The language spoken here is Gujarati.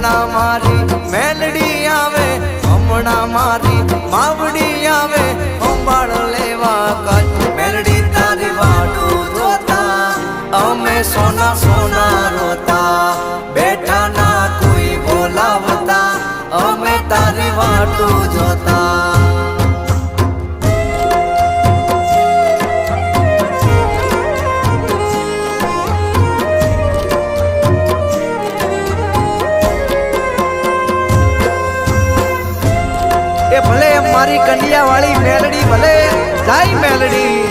હમણાં મારી મેલડી આવે, હમણાં મારી માવડી આવે, સંભાળ લેવા કચ્છ મેલડી તારી વાટું જોતા અમે સોના સોના રોતા, બેઠા ના કોઈ બોલાવતા અમે તારી વાટું જોતા. એ ભલે મારી કન્યા વાળી મેલડી ભલે જાય મેલડી.